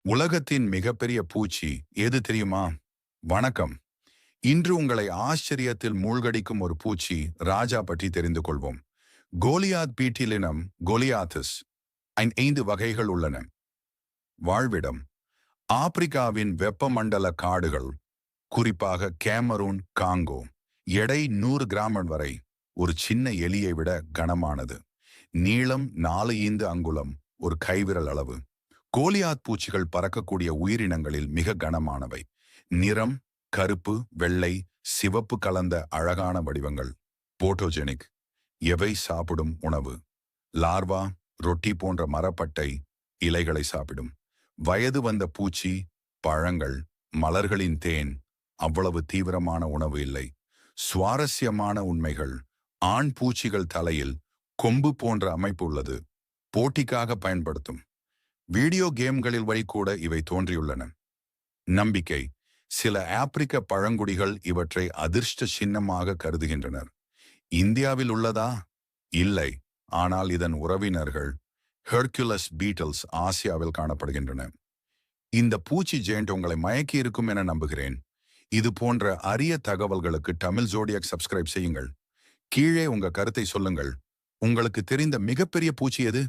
உலகத்தின் மிகப்பெரிய பூச்சி எது தெரியுமா? வணக்கம். இன்று உங்களை ஆச்சரியத்தில் மூழ்கடிக்கும் ஒரு பூச்சி ராஜா பற்றி தெரிந்து கொள்வோம். கோலியாத் பீட்டிலினம் கோலியாத்தஸ். 5 வகைகள் உள்ளன. வாழ்விடம்: ஆப்பிரிக்காவின் வெப்பமண்டல காடுகள், குறிப்பாக கேமரூன், காங்கோ. எடை 100 கிராம் வரை. ஒரு சின்ன எலியை விட கனமானது. நீளம் 4 அங்குலம், ஒரு கைவிரல் அளவு. கோலியாத் பூச்சிகள் பறக்கக்கூடிய உயிரினங்களில் மிக கனமானவை. நிறம் கருப்பு, வெள்ளை, சிவப்பு கலந்த அழகான வடிவங்கள். போட்டோஜெனிக். எவை சாப்பிடும் உணவு: லார்வா, ரொட்டி போன்ற மரப்பட்டை, இலைகளை சாப்பிடும். வயது வந்த பூச்சி, பழங்கள், மலர்களின் தேன். அவ்வளவு தீவிரமான உணவு இல்லை. சுவாரஸ்யமான உண்மைகள்: ஆண் பூச்சிகள் தலையில் கொம்பு போன்ற அமைப்பு உள்ளது. போட்டிக்காக பயன்படுத்தும். வீடியோ கேம்களில் வரை கூட இவை தோன்றியுள்ளன. நம்பிக்கை: சில ஆப்பிரிக்க பழங்குடிகள் இவற்றை அதிர்ஷ்ட சின்னமாக கருதுகின்றனர். இந்தியாவில் உள்ளதா? இல்லை. ஆனால் இதன் உறவினர்கள் ஹெர்குலஸ் பீட்டல்ஸ் ஆசியாவில் காணப்படுகின்றன. இந்த பூச்சி ஜெயண்ட் உங்களை மயக்கி இருக்கும் என நம்புகிறேன். இது போன்ற அரிய தகவல்களுக்கு தமிழ் ஜோடியாக் சப்ஸ்கிரைப் செய்யுங்கள். கீழே உங்க கருத்தை சொல்லுங்கள். உங்களுக்கு தெரிந்த மிகப்பெரிய பூச்சி எது?